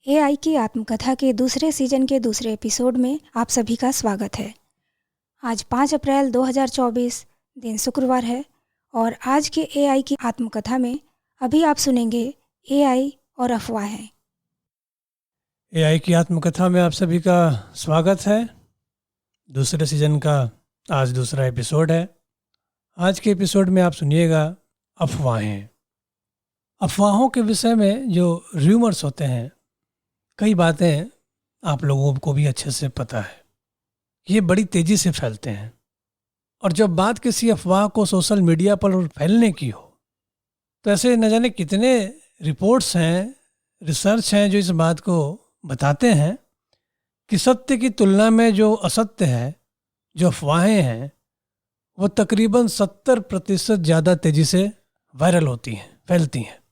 AI की आत्मकथा के दूसरे सीजन के दूसरे एपिसोड में आप सभी का स्वागत है। आज 5 अप्रैल 2024 दिन शुक्रवार है और आज के एआई की आत्मकथा में अभी आप सुनेंगे एआई और अफवाहें। एआई की आत्मकथा में आप सभी का स्वागत है। दूसरे सीजन का आज दूसरा एपिसोड है। आज के एपिसोड में आप सुनिएगा अफवाहें। अफवाहों के विषय में जो र्यूमर्स होते हैं, कई बातें आप लोगों को भी अच्छे से पता है, ये बड़ी तेज़ी से फैलते हैं। और जब बात किसी अफवाह को सोशल मीडिया पर फैलने की हो तो ऐसे न जाने कितने रिपोर्ट्स हैं, रिसर्च हैं जो इस बात को बताते हैं कि सत्य की तुलना में जो असत्य है, जो अफवाहें हैं, वो तकरीबन 70% ज़्यादा तेज़ी से वायरल होती हैं, फैलती हैं।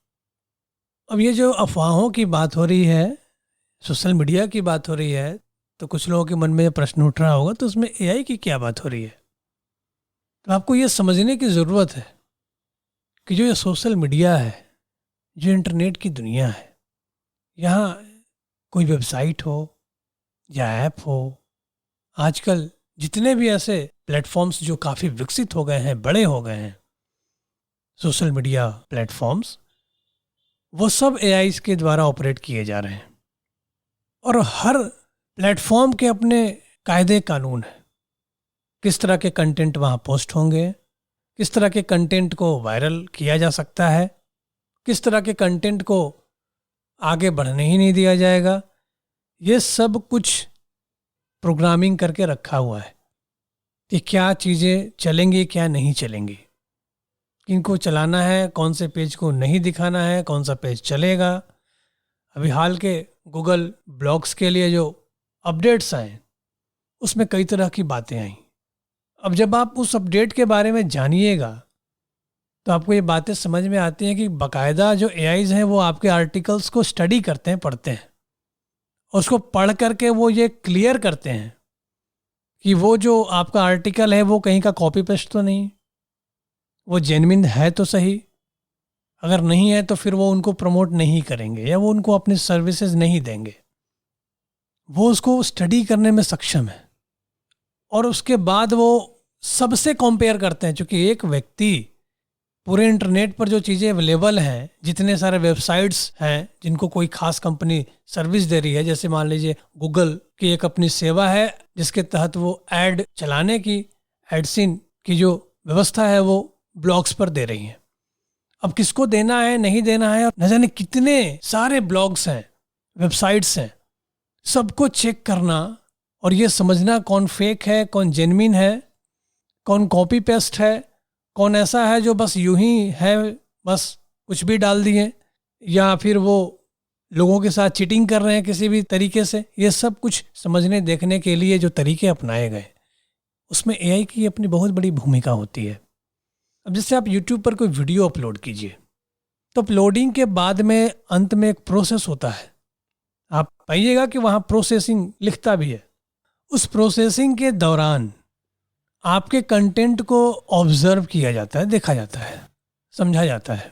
अब ये जो अफवाहों की बात हो रही है, सोशल मीडिया की बात हो रही है, तो कुछ लोगों के मन में प्रश्न उठ रहा होगा तो उसमें एआई की क्या बात हो रही है। तो आपको ये समझने की ज़रूरत है कि जो ये सोशल मीडिया है, जो इंटरनेट की दुनिया है, यहाँ कोई वेबसाइट हो या ऐप हो, आजकल जितने भी ऐसे प्लेटफॉर्म्स जो काफ़ी विकसित हो गए हैं, बड़े हो गए हैं, सोशल मीडिया प्लेटफॉर्म्स, वो सब एआई के द्वारा ऑपरेट किए जा रहे हैं। और हर प्लेटफॉर्म के अपने कायदे कानून हैं। किस तरह के कंटेंट वहाँ पोस्ट होंगे, किस तरह के कंटेंट को वायरल किया जा सकता है, किस तरह के कंटेंट को आगे बढ़ने ही नहीं दिया जाएगा, ये सब कुछ प्रोग्रामिंग करके रखा हुआ है कि क्या चीज़ें चलेंगी, क्या नहीं चलेंगी, किनको चलाना है, कौन से पेज को नहीं दिखाना है, कौन सा पेज चलेगा। अभी हाल के गूगल ब्लॉग्स के लिए जो अपडेट्स आए, उसमें कई तरह की बातें आई। अब जब आप उस अपडेट के बारे में जानिएगा तो आपको ये बातें समझ में आती हैं कि बाकायदा जो एआईज हैं वो आपके आर्टिकल्स को स्टडी करते हैं, पढ़ते हैं, और उसको पढ़ करके वो ये क्लियर करते हैं कि वो जो आपका आर्टिकल है वो कहीं का कॉपी पेस्ट तो नहीं, वो जेन्युइन है तो सही। अगर नहीं है तो फिर वो उनको प्रमोट नहीं करेंगे या वो उनको अपनी सर्विसेज नहीं देंगे। वो उसको स्टडी करने में सक्षम है और उसके बाद वो सबसे कंपेयर करते हैं। क्योंकि एक व्यक्ति पूरे इंटरनेट पर जो चीज़ें अवेलेबल हैं, जितने सारे वेबसाइट्स हैं जिनको कोई खास कंपनी सर्विस दे रही है, जैसे मान लीजिए गूगल की एक अपनी सेवा है जिसके तहत वो ऐड चलाने की, एडसिन की जो व्यवस्था है वो ब्लॉग्स पर दे रही है। अब किसको देना है, नहीं देना है, और न जाने कितने सारे ब्लॉग्स हैं, वेबसाइट्स हैं, सबको चेक करना और ये समझना कौन फेक है, कौन जेन्युइन है, कौन कॉपी पेस्ट है, कौन ऐसा है जो बस यूं ही है, बस कुछ भी डाल दिए, या फिर वो लोगों के साथ चीटिंग कर रहे हैं किसी भी तरीके से। ये सब कुछ समझने देखने के लिए जो तरीके अपनाए गए, उसमें एआई की अपनी बहुत बड़ी भूमिका होती है। अब जैसे आप YouTube पर कोई वीडियो अपलोड कीजिए तो अपलोडिंग के बाद में अंत में एक प्रोसेस होता है। आप पाइएगा कि वहाँ प्रोसेसिंग लिखता भी है। उस प्रोसेसिंग के दौरान आपके कंटेंट को ऑब्जर्व किया जाता है, देखा जाता है, समझा जाता है।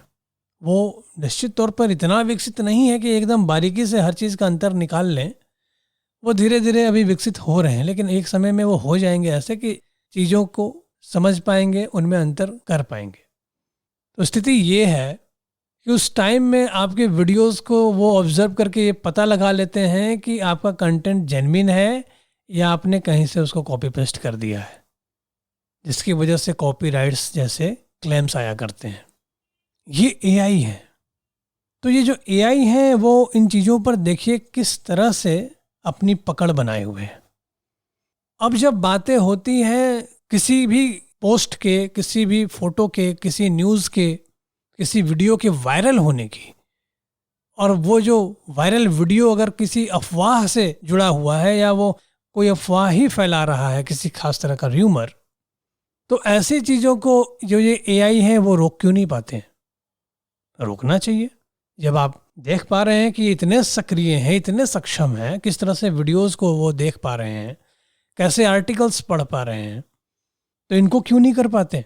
वो निश्चित तौर पर इतना विकसित नहीं है कि एकदम बारीकी से हर चीज़ का अंतर निकाल लें। वो धीरे धीरे अभी विकसित हो रहे हैं, लेकिन एक समय में वो हो जाएंगे ऐसे कि चीज़ों को समझ पाएंगे, उनमें अंतर कर पाएंगे। तो स्थिति ये है कि उस टाइम में आपके वीडियोस को वो ऑब्जर्व करके ये पता लगा लेते हैं कि आपका कंटेंट जेन्युइन है या आपने कहीं से उसको कॉपी पेस्ट कर दिया है, जिसकी वजह से कॉपीराइट्स जैसे क्लेम्स आया करते हैं। ये एआई है। तो ये जो एआई है वो इन चीज़ों पर देखिए किस तरह से अपनी पकड़ बनाए हुए हैं। अब जब बातें होती हैं किसी भी पोस्ट के, किसी भी फोटो के, किसी न्यूज़ के, किसी वीडियो के वायरल होने की, और वो जो वायरल वीडियो अगर किसी अफवाह से जुड़ा हुआ है या वो कोई अफवाह ही फैला रहा है, किसी खास तरह का र्यूमर, तो ऐसी चीज़ों को जो ये एआई है वो रोक क्यों नहीं पाते हैं? रोकना चाहिए। जब आप देख पा रहे हैं कि इतने सक्रिय हैं, इतने सक्षम हैं, किस तरह से वीडियोस को वो देख पा रहे हैं, कैसे आर्टिकल्स पढ़ पा रहे हैं, तो इनको क्यों नहीं कर पाते?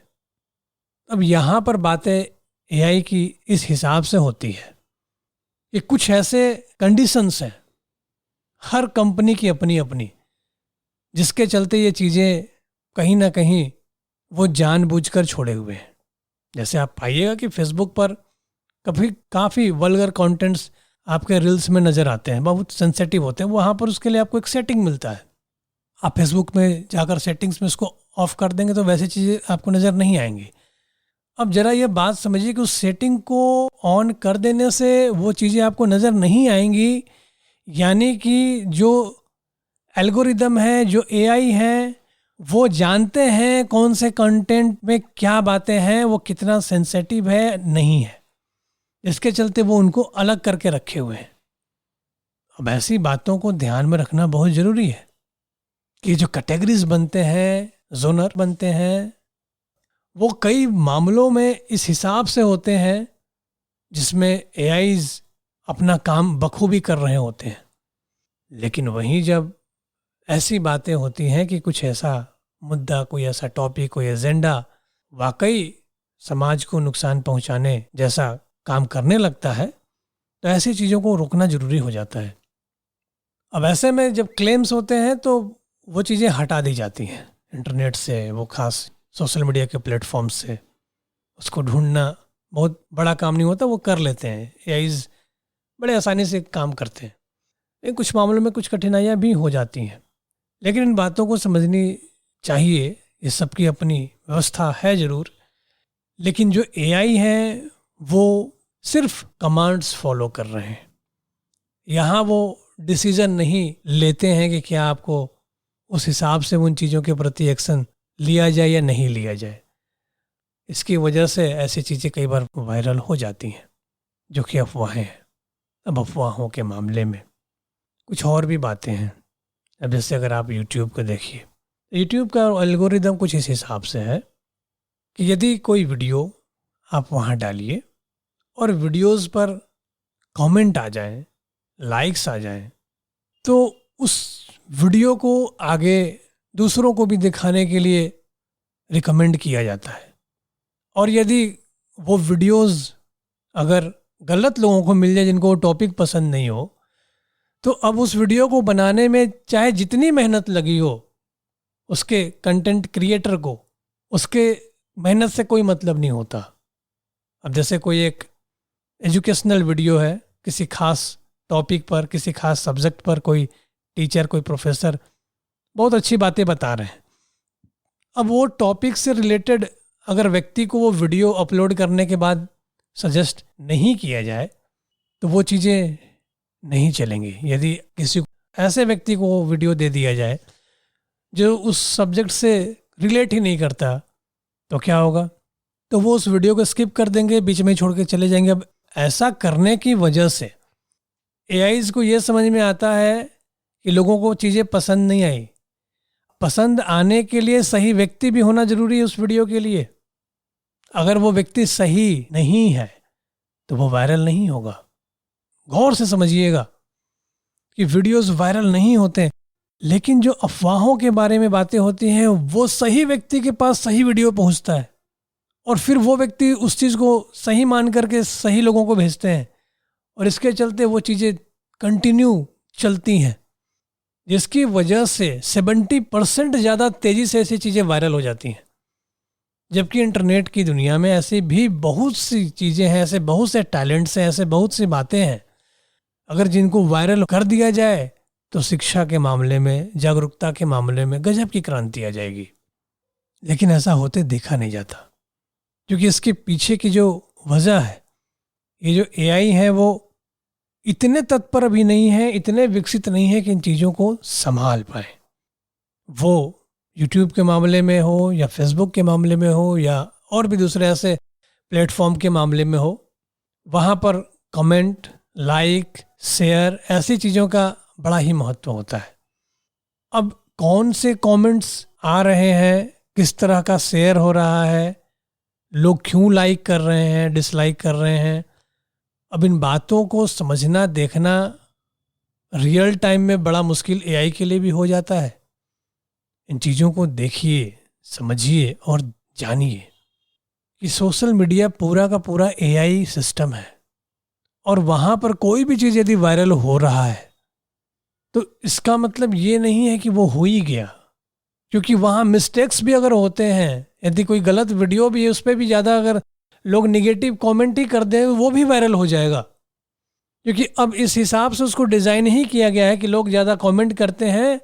अब यहाँ पर बातें एआई की इस हिसाब से होती है कि कुछ ऐसे कंडीशंस हैं हर कंपनी की अपनी अपनी, जिसके चलते ये चीज़ें कहीं ना कहीं वो जानबूझकर छोड़े हुए हैं। जैसे आप पाइएगा कि फेसबुक पर कभी काफ़ी वल्गर कंटेंट्स आपके रील्स में नज़र आते हैं, बहुत सेंसिटिव होते हैं। वहाँ पर उसके लिए आपको एक सेटिंग मिलता है। आप फेसबुक में जाकर सेटिंग्स में उसको ऑफ कर देंगे तो वैसी चीज़ें आपको नज़र नहीं आएंगी। अब जरा ये बात समझिए कि उस सेटिंग को ऑन कर देने से वो चीज़ें आपको नज़र नहीं आएंगी, यानी कि जो एल्गोरिदम है, जो एआई है, वो जानते हैं कौन से कंटेंट में क्या बातें हैं, वो कितना सेंसिटिव है नहीं है, इसके चलते वो उनको अलग करके रखे हुए हैं। अब ऐसी बातों को ध्यान में रखना बहुत ज़रूरी है कि जो कैटेगरीज बनते हैं, जोनर बनते हैं, वो कई मामलों में इस हिसाब से होते हैं जिसमें एआईज अपना काम बखूबी कर रहे होते हैं। लेकिन वहीं जब ऐसी बातें होती हैं कि कुछ ऐसा मुद्दा, कोई ऐसा टॉपिक, कोई एजेंडा वाकई समाज को नुकसान पहुंचाने जैसा काम करने लगता है, तो ऐसी चीज़ों को रोकना जरूरी हो जाता है। अब ऐसे में जब क्लेम्स होते हैं तो वो चीज़ें हटा दी जाती हैं इंटरनेट से, वो खास सोशल मीडिया के प्लेटफॉर्म से। उसको ढूंढना बहुत बड़ा काम नहीं होता, वो कर लेते हैं, एआईज बड़े आसानी से काम करते हैं। लेकिन कुछ मामलों में कुछ कठिनाइयाँ भी हो जाती हैं, लेकिन इन बातों को समझनी चाहिए। ये सबकी अपनी व्यवस्था है ज़रूर, लेकिन जो एआई है वो सिर्फ कमांड्स फॉलो कर रहे हैं। यहाँ वो डिसीज़न नहीं लेते हैं कि क्या आपको उस हिसाब से उन चीज़ों के प्रति एक्शन लिया जाए या नहीं लिया जाए। इसकी वजह से ऐसी चीज़ें कई बार वायरल हो जाती हैं जो कि अफवाहें हैं। अब अफवाहों के मामले में कुछ और भी बातें हैं। अब जैसे अगर आप यूट्यूब को देखिए, यूट्यूब का एल्गोरिदम कुछ इस हिसाब से है कि यदि कोई वीडियो आप वहाँ डालिए और वीडियोस पर कमेंट आ जाएं, लाइक्स आ जाएं, तो उस वीडियो को आगे दूसरों को भी दिखाने के लिए रिकमेंड किया जाता है। और यदि वो वीडियोस अगर गलत लोगों को मिल जाए, जिनको वो टॉपिक पसंद नहीं हो, तो अब उस वीडियो को बनाने में चाहे जितनी मेहनत लगी हो, उसके कंटेंट क्रिएटर को उसके मेहनत से कोई मतलब नहीं होता। अब जैसे कोई एक एजुकेशनल वीडियो है, किसी खास टॉपिक पर, किसी खास सब्जेक्ट पर कोई टीचर, कोई प्रोफेसर बहुत अच्छी बातें बता रहे हैं। अब वो टॉपिक से रिलेटेड अगर व्यक्ति को वो वीडियो अपलोड करने के बाद सजेस्ट नहीं किया जाए तो वो चीज़ें नहीं चलेंगी। यदि किसी ऐसे व्यक्ति को वो वीडियो दे दिया जाए जो उस सब्जेक्ट से रिलेट ही नहीं करता, तो क्या होगा? तो वो उस वीडियो को स्किप कर देंगे, बीच में छोड़ के चले जाएंगे। अब ऐसा करने की वजह से एआईज को ये समझ में आता है कि लोगों को चीज़ें पसंद नहीं आई। पसंद आने के लिए सही व्यक्ति भी होना जरूरी है उस वीडियो के लिए। अगर वो व्यक्ति सही नहीं है तो वो वायरल नहीं होगा। गौर से समझिएगा कि वीडियोस वायरल नहीं होते, लेकिन जो अफवाहों के बारे में बातें होती हैं वो सही व्यक्ति के पास सही वीडियो पहुंचता है और फिर वो व्यक्ति उस चीज़ को सही मान करके सही लोगों को भेजते हैं और इसके चलते वो चीज़ें कंटिन्यू चलती हैं, जिसकी वजह से 70% ज़्यादा तेज़ी से ऐसी चीज़ें वायरल हो जाती हैं। जबकि इंटरनेट की दुनिया में ऐसी भी बहुत सी चीज़ें हैं, ऐसे बहुत से टैलेंट्स हैं, ऐसे बहुत सी बातें हैं, अगर जिनको वायरल कर दिया जाए तो शिक्षा के मामले में, जागरूकता के मामले में गजब की क्रांति आ जाएगी। लेकिन ऐसा होते देखा नहीं जाता, क्योंकि इसके पीछे की जो वजह है, ये जो एआई है वो इतने तत्पर अभी नहीं है, इतने विकसित नहीं है कि इन चीज़ों को संभाल पाए। वो यूट्यूब के मामले में हो या फेसबुक के मामले में हो या और भी दूसरे ऐसे प्लेटफॉर्म के मामले में हो, वहाँ पर कमेंट, लाइक, शेयर, ऐसी चीज़ों का बड़ा ही महत्व होता है। अब कौन से कमेंट्स आ रहे हैं, किस तरह का शेयर हो रहा है, लोग क्यों लाइक कर रहे हैं, डिसलाइक कर रहे हैं, अब इन बातों को समझना, देखना रियल टाइम में बड़ा मुश्किल एआई के लिए भी हो जाता है। इन चीज़ों को देखिए, समझिए और जानिए कि सोशल मीडिया पूरा का पूरा एआई सिस्टम है और वहाँ पर कोई भी चीज़ यदि वायरल हो रहा है तो इसका मतलब ये नहीं है कि वो हो ही गया, क्योंकि वहाँ मिस्टेक्स भी अगर होते हैं, यदि कोई गलत वीडियो भी है उस पर भी ज़्यादा अगर लोग निगेटिव कमेंट ही कर दें वो भी वायरल हो जाएगा, क्योंकि अब इस हिसाब से उसको डिज़ाइन ही किया गया है कि लोग ज़्यादा कमेंट करते हैं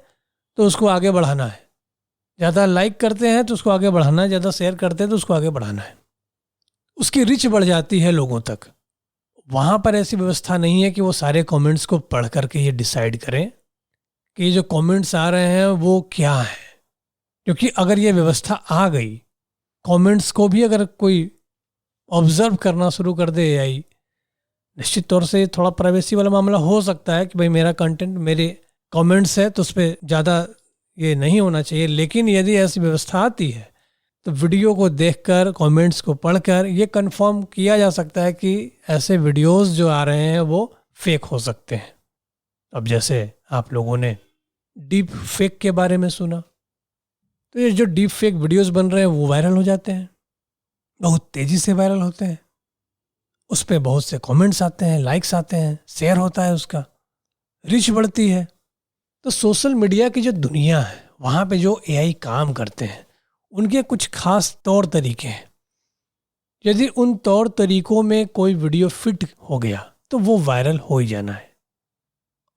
तो उसको आगे बढ़ाना है, ज़्यादा लाइक करते हैं तो उसको आगे बढ़ाना है, ज़्यादा शेयर करते हैं तो उसको आगे बढ़ाना है, उसकी रिच बढ़ जाती है लोगों तक। वहाँ पर ऐसी व्यवस्था नहीं है कि वो सारे कमेंट्स को पढ़ करके ये डिसाइड करें कि ये जो कमेंट्स आ रहे हैं वो क्या है, क्योंकि अगर ये व्यवस्था आ गई, कमेंट्स को भी अगर कोई ऑब्जर्व करना शुरू कर दे एआई, निश्चित तौर से थोड़ा प्राइवेसी वाला मामला हो सकता है कि भाई मेरा कंटेंट, मेरे कमेंट्स है तो उस पर ज़्यादा ये नहीं होना चाहिए, लेकिन यदि ऐसी व्यवस्था आती है तो वीडियो को देखकर, कमेंट्स को पढ़कर ये कंफर्म किया जा सकता है कि ऐसे वीडियोस जो आ रहे हैं वो फेक हो सकते हैं। अब जैसे आप लोगों ने डीप फेक के बारे में सुना, तो ये जो डीप फेक वीडियोस बन रहे हैं वो वायरल हो जाते हैं, बहुत तेज़ी से वायरल होते हैं, उस पर बहुत से कमेंट्स आते हैं, लाइक्स आते हैं, शेयर होता है, उसका रीच बढ़ती है। तो सोशल मीडिया की जो दुनिया है वहाँ पे जो एआई काम करते हैं उनके कुछ खास तौर तरीके हैं। यदि उन तौर तरीकों में कोई वीडियो फिट हो गया तो वो वायरल हो ही जाना है।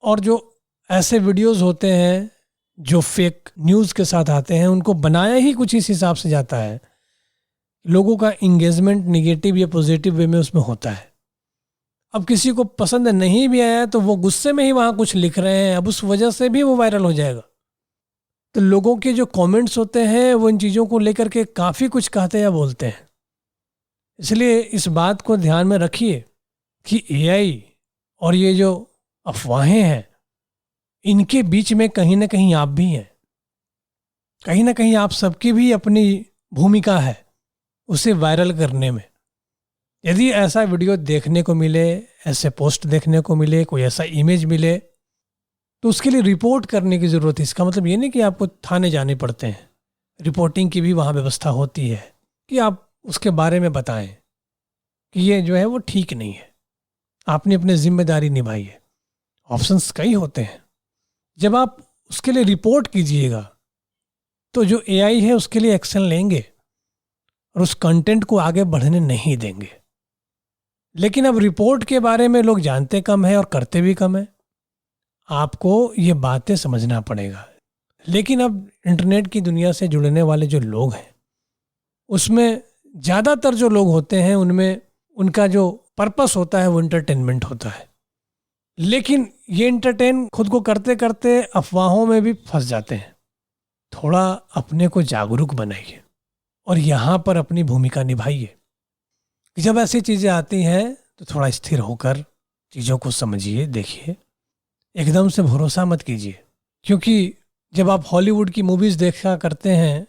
और जो ऐसे वीडियोस होते हैं जो फेक न्यूज़ के साथ आते हैं उनको बनाया ही कुछ इस हिसाब से जाता है, लोगों का इंगेजमेंट निगेटिव या पॉजिटिव वे में उसमें होता है। अब किसी को पसंद नहीं भी आया तो वो गुस्से में ही वहाँ कुछ लिख रहे हैं, अब उस वजह से भी वो वायरल हो जाएगा। तो लोगों के जो कमेंट्स होते हैं वो इन चीज़ों को लेकर के काफ़ी कुछ कहते या बोलते हैं। इसलिए इस बात को ध्यान में रखिए कि एआई और ये जो अफवाहें हैं इनके बीच में कहीं ना कहीं आप भी हैं, कहीं ना कहीं आप सबकी भी अपनी भूमिका है उसे वायरल करने में। यदि ऐसा वीडियो देखने को मिले, ऐसे पोस्ट देखने को मिले, कोई ऐसा इमेज मिले तो उसके लिए रिपोर्ट करने की ज़रूरत है। इसका मतलब ये नहीं कि आपको थाने जाने पड़ते हैं, रिपोर्टिंग की भी वहाँ व्यवस्था होती है कि आप उसके बारे में बताएं कि ये जो है वो ठीक नहीं है, आपने अपनी जिम्मेदारी निभाई है। ऑप्शंस कई होते हैं। जब आप उसके लिए रिपोर्ट कीजिएगा तो जो एआई है उसके लिए एक्शन लेंगे और उस कंटेंट को आगे बढ़ने नहीं देंगे। लेकिन अब रिपोर्ट के बारे में लोग जानते कम है और करते भी कम है, आपको ये बातें समझना पड़ेगा। लेकिन अब इंटरनेट की दुनिया से जुड़ने वाले जो लोग हैं उसमें ज़्यादातर जो लोग होते हैं उनमें उनका जो पर्पस होता है वो एंटरटेनमेंट होता है। लेकिन ये एंटरटेन खुद को करते करते अफवाहों में भी फंस जाते हैं। थोड़ा अपने को जागरूक बनाइए और यहाँ पर अपनी भूमिका निभाइए। जब ऐसी चीज़ें आती हैं तो थोड़ा स्थिर होकर चीज़ों को समझिए, देखिए, एकदम से भरोसा मत कीजिए। क्योंकि जब आप हॉलीवुड की मूवीज़ देखा करते हैं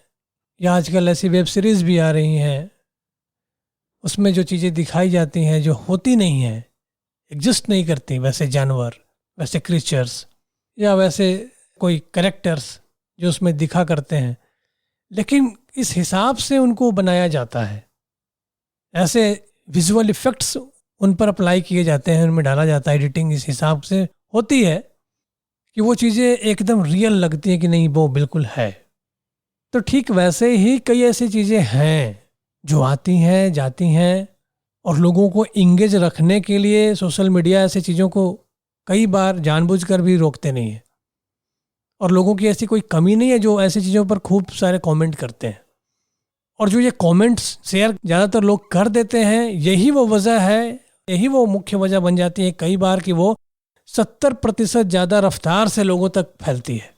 या आजकल ऐसी वेब सीरीज़ भी आ रही हैं, उसमें जो चीज़ें दिखाई जाती हैं जो होती नहीं हैं, एग्जिस्ट नहीं करती, वैसे जानवर, वैसे क्रीचर्स या वैसे कोई कैरेक्टर्स जो उसमें दिखा करते हैं, लेकिन इस हिसाब से उनको बनाया जाता है, ऐसे विजुअल इफ़ेक्ट्स उन पर अप्लाई किए जाते हैं, उनमें डाला जाता है, एडिटिंग इस हिसाब से होती है कि वो चीज़ें एकदम रियल लगती हैं कि नहीं वो बिल्कुल है। तो ठीक वैसे ही कई ऐसी चीज़ें हैं जो आती हैं, जाती हैं, और लोगों को इंगेज रखने के लिए सोशल मीडिया ऐसी चीज़ों को कई बार जानबूझकर भी रोकते नहीं है। और लोगों की ऐसी कोई कमी नहीं है जो ऐसी चीज़ों पर खूब सारे कमेंट करते हैं। और जो ये कमेंट्स शेयर ज़्यादातर लोग कर देते हैं, यही वो वजह है, यही वो मुख्य वजह बन जाती है कई बार कि वो 70% ज़्यादा रफ्तार से लोगों तक फैलती है।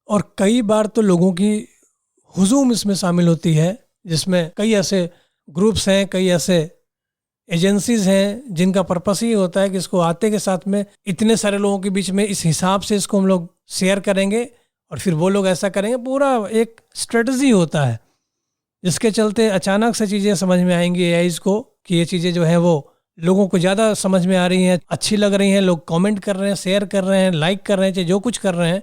और कई बार तो लोगों की हुजूम इसमें शामिल होती है, जिसमें कई ऐसे ग्रुप्स हैं, कई ऐसे एजेंसीज हैं जिनका पर्पस ही होता है कि इसको आते के साथ में इतने सारे लोगों के बीच में इस हिसाब से इसको हम लोग शेयर करेंगे और फिर वो लोग ऐसा करेंगे। पूरा एक स्ट्रेटजी होता है जिसके चलते अचानक से चीज़ें समझ में आएंगी एआईज को कि ये चीज़ें जो है वो लोगों को ज़्यादा समझ में आ रही हैं, अच्छी लग रही हैं, लोग कमेंट कर रहे हैं, शेयर कर रहे हैं, लाइक कर रहे हैं, चाहे जो कुछ कर रहे हैं,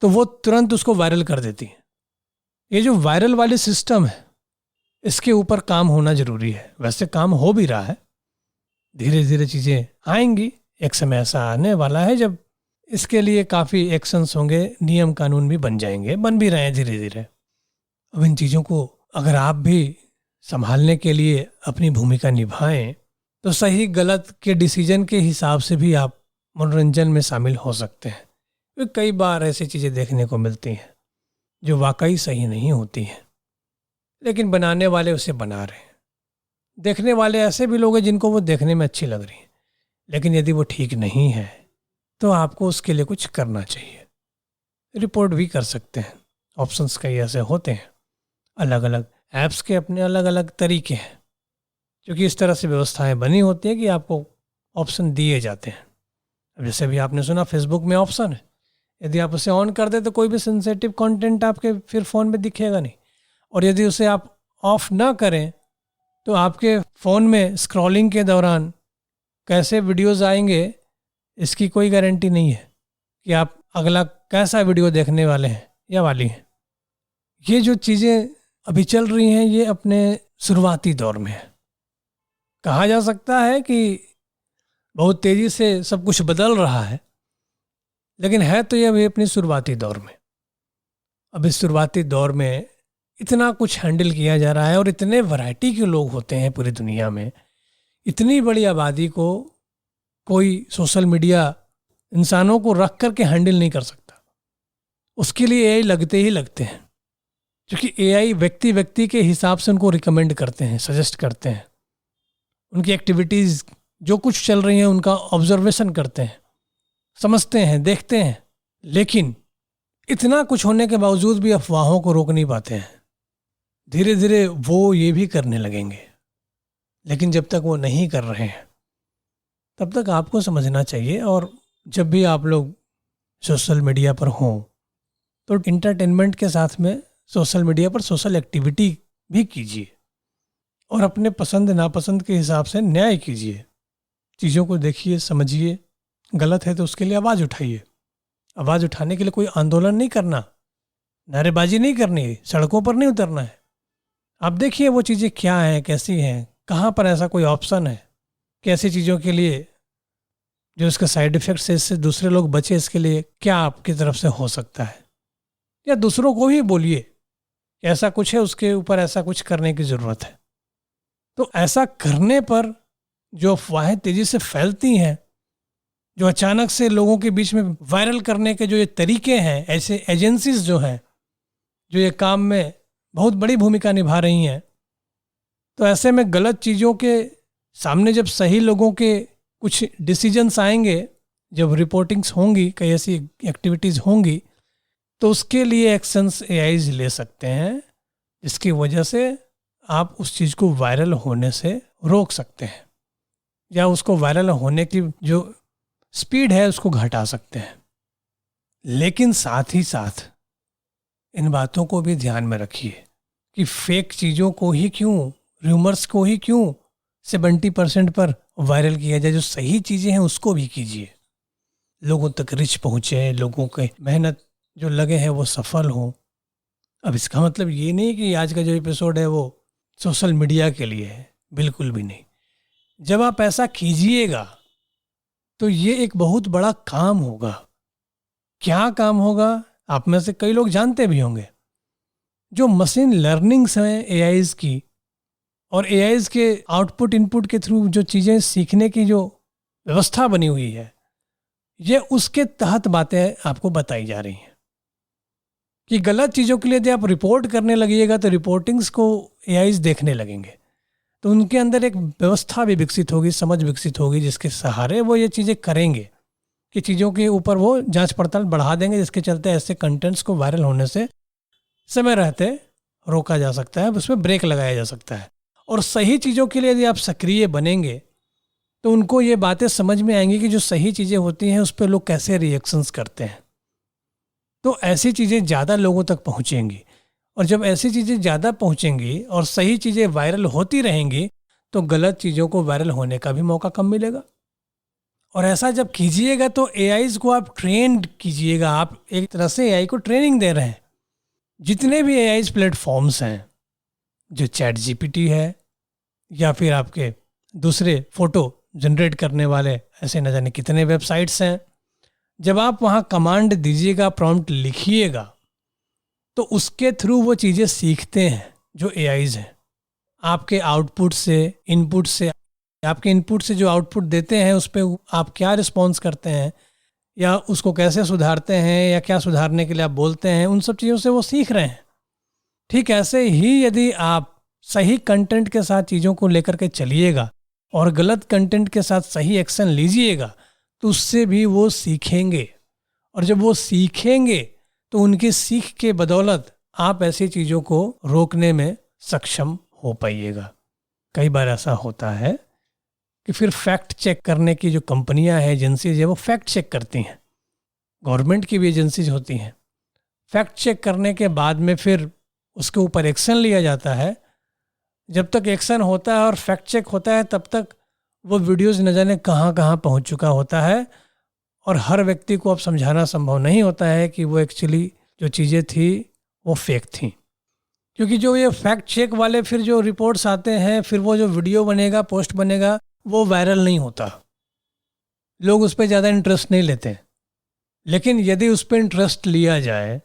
तो वो तुरंत उसको वायरल कर देती हैं। ये जो वायरल वाली सिस्टम है इसके ऊपर काम होना ज़रूरी है। वैसे काम हो भी रहा है, धीरे धीरे चीज़ें आएंगी। एक समय ऐसा आने वाला है जब इसके लिए काफ़ी एक्शंस होंगे, नियम कानून भी बन जाएंगे, बन भी रहे हैं धीरे धीरे। अब इन चीज़ों को अगर आप भी संभालने के लिए अपनी भूमिका निभाएं तो सही गलत के डिसीजन के हिसाब से भी आप मनोरंजन में शामिल हो सकते हैं। क्योंकि कई बार ऐसी चीज़ें देखने को मिलती हैं जो वाकई सही नहीं होती हैं, लेकिन बनाने वाले उसे बना रहे हैं। देखने वाले ऐसे भी लोग हैं जिनको वो देखने में अच्छी लग रही हैं, लेकिन यदि वो ठीक नहीं है तो आपको उसके लिए कुछ करना चाहिए। रिपोर्ट भी कर सकते हैं, ऑप्शंस कई ऐसे होते हैं, अलग अलग ऐप्स के अपने अलग अलग तरीके हैं, क्योंकि इस तरह से व्यवस्थाएं बनी होती हैं कि आपको ऑप्शन दिए जाते हैं। अब जैसे भी आपने सुना फेसबुक में ऑप्शन है, यदि आप उसे ऑन कर दें तो कोई भी सेंसेटिव कंटेंट आपके फिर फ़ोन में दिखेगा नहीं, और यदि उसे आप ऑफ ना करें तो आपके फ़ोन में स्क्रॉलिंग के दौरान कैसे वीडियोस आएंगे इसकी कोई गारंटी नहीं है कि आप अगला कैसा वीडियो देखने वाले हैं या वाली हैं। ये जो चीज़ें अभी चल रही हैं ये अपने शुरुआती दौर में है। कहा जा सकता है कि बहुत तेज़ी से सब कुछ बदल रहा है, लेकिन है तो ये अभी अपनी शुरुआती दौर में। अब इस शुरुआती दौर में इतना कुछ हैंडल किया जा रहा है और इतने वैरायटी के लोग होते हैं पूरी दुनिया में, इतनी बड़ी आबादी को कोई सोशल मीडिया इंसानों को रख कर के हैंडल नहीं कर सकता। उसके लिए एआई लगते ही लगते हैं, क्योंकि एआई व्यक्ति व्यक्ति के हिसाब से उनको रिकमेंड करते हैं, सजेस्ट करते हैं, उनकी एक्टिविटीज़ जो कुछ चल रही हैं उनका ऑब्जर्वेशन करते हैं, समझते हैं, देखते हैं। लेकिन इतना कुछ होने के बावजूद भी अफवाहों को रोक नहीं पाते हैं। धीरे धीरे वो ये भी करने लगेंगे, लेकिन जब तक वो नहीं कर रहे हैं तब तक आपको समझना चाहिए। और जब भी आप लोग सोशल मीडिया पर हों तो इंटरटेनमेंट के साथ में सोशल मीडिया पर सोशल एक्टिविटी भी कीजिए और अपने पसंद नापसंद के हिसाब से न्याय कीजिए। चीज़ों को देखिए, समझिए, गलत है तो उसके लिए आवाज़ उठाइए। आवाज़ उठाने के लिए कोई आंदोलन नहीं करना, नारेबाजी नहीं करनी, सड़कों पर नहीं उतरना है। आप देखिए वो चीज़ें क्या हैं, कैसी हैं, कहाँ पर ऐसा कोई ऑप्शन है, कैसी चीज़ों के लिए जो इसका साइड इफ़ेक्ट्स है, इससे दूसरे लोग बचे, इसके लिए क्या आपकी तरफ से हो सकता है। या दूसरों को ही बोलिए कि ऐसा कुछ है, उसके ऊपर ऐसा कुछ करने की ज़रूरत है। तो ऐसा करने पर जो अफवाहें तेज़ी से फैलती हैं, जो अचानक से लोगों के बीच में वायरल करने के जो ये तरीके हैं, ऐसे एजेंसीज जो हैं जो ये काम में बहुत बड़ी भूमिका निभा रही हैं, तो ऐसे में गलत चीज़ों के सामने जब सही लोगों के कुछ डिसीजंस आएंगे, जब रिपोर्टिंग्स होंगी, कई ऐसी एक्टिविटीज़ होंगी, तो उसके लिए एक्शंस एआईज ले सकते हैं, जिसकी वजह से आप उस चीज़ को वायरल होने से रोक सकते हैं या उसको वायरल होने की जो स्पीड है उसको घटा सकते हैं। लेकिन साथ ही साथ इन बातों को भी ध्यान में रखिए कि फेक चीज़ों को ही क्यों, र्यूमर्स को ही क्यों 70% पर वायरल किया जाए, जो सही चीज़ें हैं उसको भी कीजिए, लोगों तक रिच पहुँचे, लोगों के मेहनत जो लगे हैं वो सफल हो। अब इसका मतलब ये नहीं कि आज का जो एपिसोड है वो सोशल मीडिया के लिए है, बिल्कुल भी नहीं। जब आप ऐसा कीजिएगा तो ये एक बहुत बड़ा काम होगा। क्या काम होगा आप में से कई लोग जानते भी होंगे। जो मशीन लर्निंग्स हैं एआईज की, और एआईज के आउटपुट इनपुट के थ्रू जो चीज़ें सीखने की जो व्यवस्था बनी हुई है, ये उसके तहत बातें आपको बताई जा रही हैं कि गलत चीज़ों के लिए यदि आप रिपोर्ट करने लगिएगा तो रिपोर्टिंग्स को एआईज देखने लगेंगे, तो उनके अंदर एक व्यवस्था भी विकसित होगी, समझ विकसित होगी, जिसके सहारे वो ये चीज़ें करेंगे कि चीज़ों के ऊपर वो जांच पड़ताल बढ़ा देंगे, जिसके चलते ऐसे कंटेंट्स को वायरल होने से समय रहते रोका जा सकता है, उसमें ब्रेक लगाया जा सकता है। और सही चीज़ों के लिए यदि आप सक्रिय बनेंगे तो उनको ये बातें समझ में आएंगी कि जो सही चीज़ें होती हैं उस पर लोग कैसे रिएक्शंस करते हैं। तो ऐसी चीज़ें ज़्यादा लोगों तक पहुँचेंगी, और जब ऐसी चीज़ें ज़्यादा पहुँचेंगी और सही चीज़ें वायरल होती रहेंगी तो गलत चीज़ों को वायरल होने का भी मौका कम मिलेगा। और ऐसा जब कीजिएगा तो एआईज को आप ट्रेंड कीजिएगा, आप एक तरह से एआई को ट्रेनिंग दे रहे हैं। जितने भी एआईज प्लेटफॉर्म्स हैं, जो चैट जीपीटी है या फिर आपके दूसरे फ़ोटो जनरेट करने वाले ऐसे न जाने कितने वेबसाइट्स हैं, जब आप वहाँ कमांड दीजिएगा, प्रॉम्प्ट लिखिएगा, तो उसके थ्रू वो चीज़ें सीखते हैं जो एआईज हैं। आपके आउटपुट से, इनपुट से, आपके इनपुट से जो आउटपुट देते हैं उस पर आप क्या रिस्पॉन्स करते हैं या उसको कैसे सुधारते हैं या क्या सुधारने के लिए आप बोलते हैं, उन सब चीज़ों से वो सीख रहे हैं। ठीक ऐसे ही यदि आप सही कंटेंट के साथ चीज़ों को लेकर के चलिएगा और गलत कंटेंट के साथ सही एक्शन लीजिएगा तो उससे भी वो सीखेंगे, और जब वो सीखेंगे तो उनकी सीख के बदौलत आप ऐसी चीज़ों को रोकने में सक्षम हो पाइएगा। कई बार ऐसा होता है कि फिर फैक्ट चेक करने की जो कंपनियां हैं, एजेंसीज है, वो फैक्ट चेक करती हैं। गवर्नमेंट की भी एजेंसीज होती हैं। फैक्ट चेक करने के बाद में फिर उसके ऊपर एक्शन लिया जाता है। जब तक एक्शन होता है और फैक्ट चेक होता है तब तक वो वीडियोज़ न जाने कहाँ कहाँ पहुँच चुका होता है, और हर व्यक्ति को अब समझाना संभव नहीं होता है कि वो एक्चुअली जो चीज़ें थी वो फेक थी। क्योंकि जो ये फैक्ट चेक वाले फिर जो रिपोर्ट्स आते हैं, फिर वो जो वीडियो बनेगा, पोस्ट बनेगा, वो वायरल नहीं होता। लोग उस पर ज़्यादा इंटरेस्ट नहीं लेते। लेकिन यदि उस पर इंटरेस्ट लिया जाए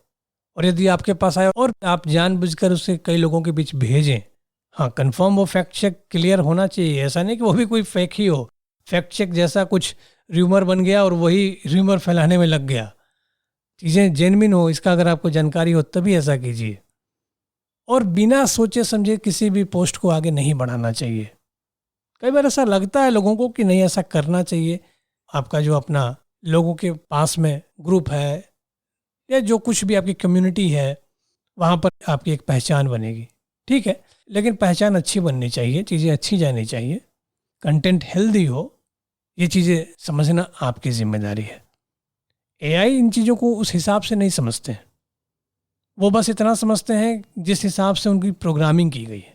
और यदि आपके पास आए और आप जानबूझकर उसे कई लोगों के बीच भेजें, हाँ, कंफर्म वो फैक्ट चेक क्लियर होना चाहिए। ऐसा नहीं कि वो भी कोई फेक ही हो। फैक्ट चेक जैसा कुछ र्यूमर बन गया और वही र्यूमर फैलाने में लग गया। चीज़ें जेन्युइन हो, इसका अगर आपको जानकारी हो तभी ऐसा कीजिए। और बिना सोचे समझे किसी भी पोस्ट को आगे नहीं बढ़ाना चाहिए। कई बार ऐसा लगता है लोगों को कि नहीं, ऐसा करना चाहिए। आपका जो अपना लोगों के पास में ग्रुप है या जो कुछ भी आपकी कम्युनिटी है, वहाँ पर आपकी एक पहचान बनेगी। ठीक है, लेकिन पहचान अच्छी बननी चाहिए, चीज़ें अच्छी जानी चाहिए, कंटेंट हेल्दी हो, ये चीज़ें समझना आपकी जिम्मेदारी है। एआई इन चीज़ों को उस हिसाब से नहीं समझते हैं। वो बस इतना समझते हैं जिस हिसाब से उनकी प्रोग्रामिंग की गई है।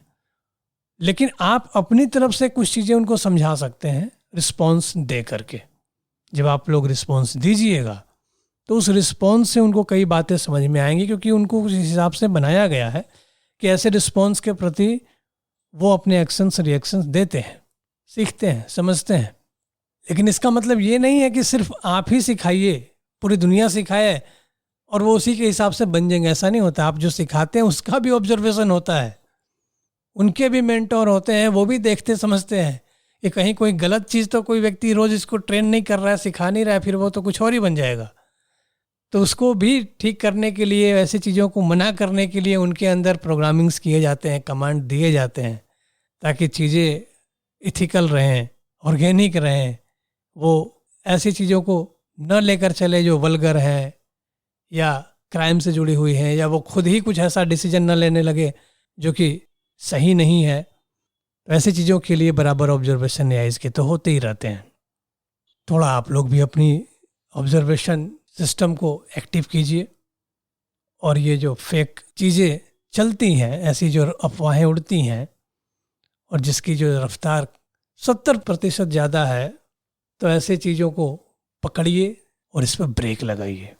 लेकिन आप अपनी तरफ से कुछ चीज़ें उनको समझा सकते हैं रिस्पॉन्स दे करके। जब आप लोग रिस्पॉन्स दीजिएगा तो उस रिस्पॉन्स से उनको कई बातें समझ में आएंगी, क्योंकि उनको उस हिसाब से बनाया गया है कि ऐसे रिस्पॉन्स के प्रति वो अपने एक्शंस रिएक्शंस देते हैं, सीखते हैं, समझते हैं। लेकिन इसका मतलब ये नहीं है कि सिर्फ आप ही सिखाइए, पूरी दुनिया सिखाए और वो उसी के हिसाब से बन जाएंगे। ऐसा नहीं होता। आप जो सिखाते हैं उसका भी ऑब्जर्वेशन होता है, उनके भी मेंटोर होते हैं, वो भी देखते समझते हैं। ये कहीं कोई गलत चीज़ तो कोई व्यक्ति रोज़ इसको ट्रेन नहीं कर रहा है, सिखा नहीं रहा है, फिर वो तो कुछ और ही बन जाएगा। तो उसको भी ठीक करने के लिए, ऐसी चीज़ों को मना करने के लिए उनके अंदर प्रोग्रामिंग्स किए जाते हैं, कमांड दिए जाते हैं, ताकि चीज़ें इथिकल रहें, ऑर्गेनिक रहें। वो ऐसी चीज़ों को न लेकर चले जो वल्गर हैं या क्राइम से जुड़ी हुई हैं, या वो खुद ही कुछ ऐसा डिसीजन न लेने लगे जो कि सही नहीं है। तो ऐसी चीज़ों के लिए बराबर ऑब्जर्वेशन एआई के तो होते ही रहते हैं। थोड़ा आप लोग भी अपनी ऑब्जर्वेशन सिस्टम को एक्टिव कीजिए, और ये जो फेक चीज़ें चलती हैं, ऐसी जो अफवाहें उड़ती हैं और जिसकी जो रफ्तार 70% ज़्यादा है, तो ऐसे चीज़ों को पकड़िए और इस पर ब्रेक लगाइए।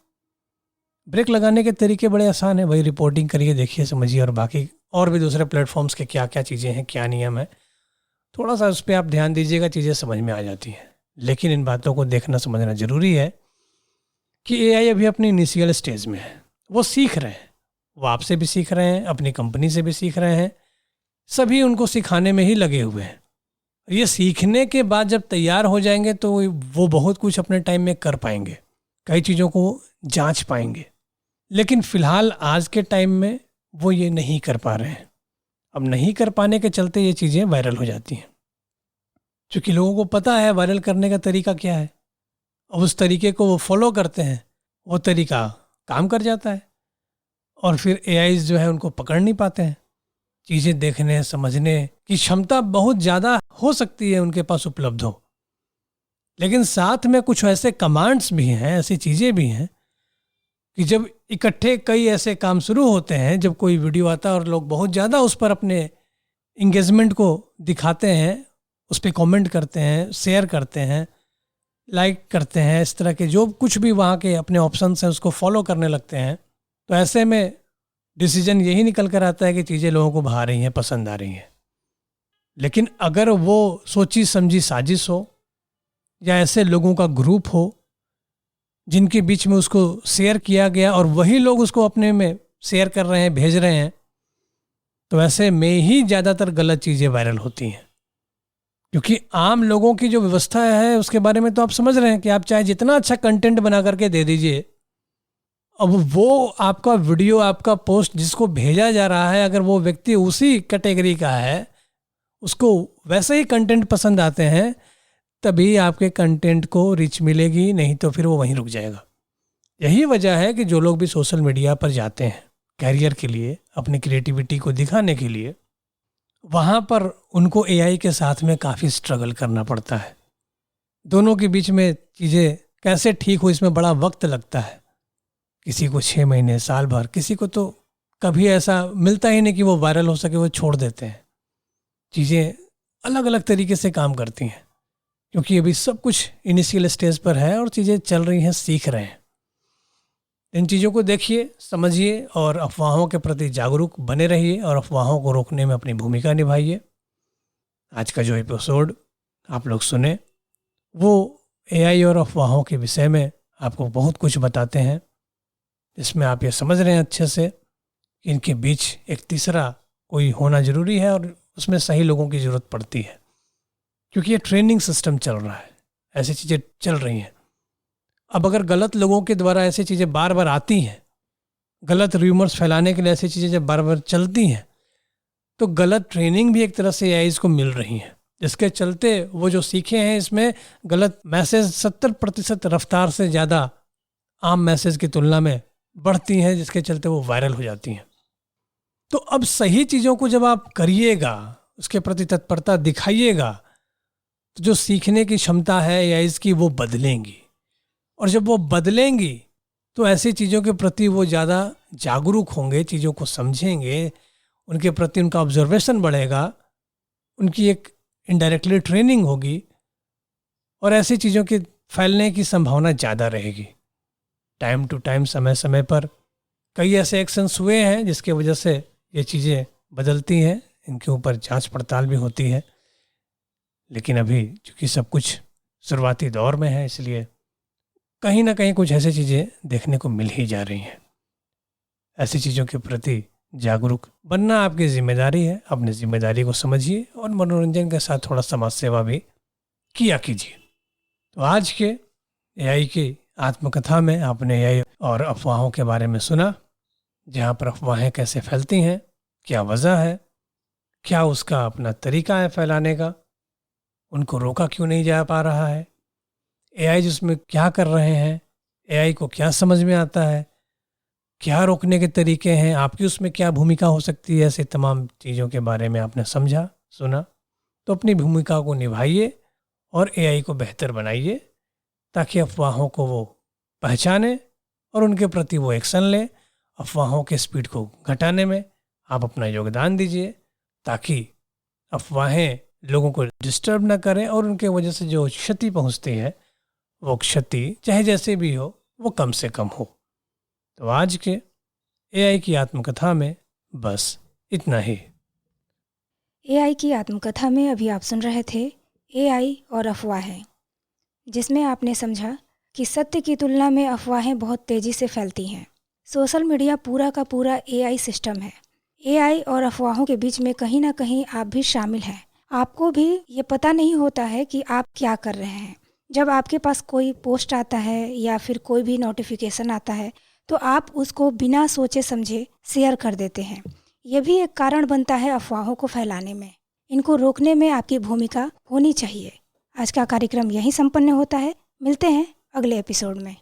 ब्रेक लगाने के तरीके बड़े आसान हैं। वही रिपोर्टिंग करिए, देखिए, समझिए, और बाकी और भी दूसरे प्लेटफॉर्म्स के क्या क्या चीज़ें हैं, क्या नियम है, थोड़ा सा उस पर आप ध्यान दीजिएगा, चीज़ें समझ में आ जाती हैं। लेकिन इन बातों को देखना समझना ज़रूरी है कि एआई अभी अपनी इनिशियल स्टेज में है। वो सीख रहे हैं, वो आपसे भी सीख रहे हैं, अपनी कंपनी से भी सीख रहे हैं, सभी उनको सिखाने में ही लगे हुए हैं। ये सीखने के बाद जब तैयार हो जाएंगे तो वो बहुत कुछ अपने टाइम में कर पाएंगे, कई चीज़ों को जांच पाएंगे। लेकिन फ़िलहाल आज के टाइम में वो ये नहीं कर पा रहे हैं। अब नहीं कर पाने के चलते ये चीज़ें वायरल हो जाती हैं, क्योंकि लोगों को पता है वायरल करने का तरीका क्या है। अब उस तरीके को वो फॉलो करते हैं, वो तरीका काम कर जाता है, और फिर एआई जो है उनको पकड़ नहीं पाते हैं। चीज़ें देखने समझने की क्षमता बहुत ज़्यादा हो सकती है उनके पास उपलब्ध हो, लेकिन साथ में कुछ ऐसे कमांड्स भी हैं, ऐसी चीज़ें भी हैं कि जब इकट्ठे कई ऐसे काम शुरू होते हैं, जब कोई वीडियो आता है और लोग बहुत ज़्यादा उस पर अपने इंगेजमेंट को दिखाते हैं, उस पर कमेंट करते हैं, शेयर करते हैं, लाइक करते हैं, इस तरह के जो कुछ भी वहाँ के अपने ऑप्शंस हैं उसको फॉलो करने लगते हैं, तो ऐसे में डिसीजन यही निकल कर आता है कि चीज़ें लोगों को भा रही हैं, पसंद आ रही हैं। लेकिन अगर वो सोची समझी साजिश हो या ऐसे लोगों का ग्रुप हो जिनके बीच में उसको शेयर किया गया और वही लोग उसको अपने में शेयर कर रहे हैं, भेज रहे हैं, तो ऐसे में ही ज़्यादातर गलत चीज़ें वायरल होती हैं। क्योंकि आम लोगों की जो व्यवस्था है उसके बारे में तो आप समझ रहे हैं कि आप चाहे जितना अच्छा कंटेंट बना करके दे दीजिए, अब वो आपका वीडियो, आपका पोस्ट जिसको भेजा जा रहा है, अगर वो व्यक्ति उसी कैटेगरी का है, उसको वैसे ही कंटेंट पसंद आते हैं, तभी आपके कंटेंट को रीच मिलेगी, नहीं तो फिर वो वहीं रुक जाएगा। यही वजह है कि जो लोग भी सोशल मीडिया पर जाते हैं कैरियर के लिए, अपनी क्रिएटिविटी को दिखाने के लिए, वहाँ पर उनको एआई के साथ में काफ़ी स्ट्रगल करना पड़ता है। दोनों के बीच में चीज़ें कैसे ठीक हो, इसमें बड़ा वक्त लगता है। किसी को 6 महीने, साल भर, किसी को तो कभी ऐसा मिलता ही नहीं कि वो वायरल हो सके, वो छोड़ देते हैं। चीज़ें अलग अलग तरीके से काम करती हैं, क्योंकि अभी सब कुछ इनिशियल स्टेज पर है और चीज़ें चल रही हैं, सीख रहे हैं। इन चीज़ों को देखिए, समझिए और अफवाहों के प्रति जागरूक बने रहिए और अफवाहों को रोकने में अपनी भूमिका निभाइए। आज का जो एपिसोड आप लोग सुने वो एआई और अफवाहों के विषय में आपको बहुत कुछ बताते हैं। इसमें आप ये समझ रहे हैं अच्छे से कि इनके बीच एक तीसरा कोई होना ज़रूरी है और उसमें सही लोगों की ज़रूरत पड़ती है, क्योंकि ये ट्रेनिंग सिस्टम चल रहा है, ऐसी चीज़ें चल रही हैं। अब अगर गलत लोगों के द्वारा ऐसी चीज़ें बार बार आती हैं, गलत र्यूमर्स फैलाने के लिए ऐसी चीज़ें जब बार बार चलती हैं, तो गलत ट्रेनिंग भी एक तरह से एआई को मिल रही है, जिसके चलते वो जो सीखे हैं इसमें गलत मैसेज 70% रफ्तार से ज़्यादा आम मैसेज की तुलना में बढ़ती हैं, जिसके चलते वो वायरल हो जाती हैं। तो अब सही चीज़ों को जब आप करिएगा, उसके प्रति तत्परता दिखाइएगा, तो जो सीखने की क्षमता है एआई की वो बदलेंगी, और जब वो बदलेंगी तो ऐसी चीज़ों के प्रति वो ज़्यादा जागरूक होंगे, चीज़ों को समझेंगे, उनके प्रति उनका ऑब्जर्वेशन बढ़ेगा, उनकी एक इनडायरेक्टली ट्रेनिंग होगी और ऐसी चीज़ों के फैलने की संभावना ज़्यादा रहेगी। टाइम टू टाइम, समय समय पर कई ऐसे एक्शंस हुए हैं जिसके वजह से ये चीज़ें बदलती हैं, इनके ऊपर जांच पड़ताल भी होती है। लेकिन अभी चूँकि सब कुछ शुरुआती दौर में है, इसलिए कहीं ना कहीं कुछ ऐसी चीज़ें देखने को मिल ही जा रही हैं। ऐसी चीज़ों के प्रति जागरूक बनना आपकी जिम्मेदारी है। अपनी जिम्मेदारी को समझिए और मनोरंजन के साथ थोड़ा समाज सेवा भी किया कीजिए। तो आज के एआई की आत्मकथा में आपने एआई और अफवाहों के बारे में सुना, जहाँ पर अफवाहें कैसे फैलती हैं, क्या वजह है, क्या उसका अपना तरीका है फैलाने का, उनको रोका क्यों नहीं जा पा रहा है, एआई जिसमें क्या कर रहे हैं, एआई को क्या समझ में आता है, क्या रोकने के तरीके हैं, आपकी उसमें क्या भूमिका हो सकती है। ऐसे तमाम चीज़ों के बारे में आपने समझा, सुना, तो अपनी भूमिका को निभाइए और एआई को बेहतर बनाइए, ताकि अफवाहों को वो पहचाने और उनके प्रति वो एक्शन ले। अफवाहों के स्पीड को घटाने में आप अपना योगदान दीजिए, ताकि अफवाहें लोगों को डिस्टर्ब ना करें और उनके वजह से जो क्षति पहुंचती है, वो क्षति चाहे जैसे भी हो वो कम से कम हो। तो आज के एआई की आत्मकथा में बस इतना ही। एआई की आत्मकथा में अभी आप सुन रहे थे एआई और अफवाहें, जिसमें आपने समझा कि सत्य की तुलना में अफवाहें बहुत तेज़ी से फैलती हैं। सोशल मीडिया पूरा का पूरा एआई सिस्टम है। एआई और अफवाहों के बीच में कहीं ना कहीं आप भी शामिल हैं। आपको भी ये पता नहीं होता है कि आप क्या कर रहे हैं। जब आपके पास कोई पोस्ट आता है या फिर कोई भी नोटिफिकेशन आता है, तो आप उसको बिना सोचे समझे शेयर कर देते हैं। ये भी एक कारण बनता है अफवाहों को फैलाने में। इनको रोकने में आपकी भूमिका होनी चाहिए। आज का कार्यक्रम यहीं संपन्न होता है। मिलते हैं अगले एपिसोड में।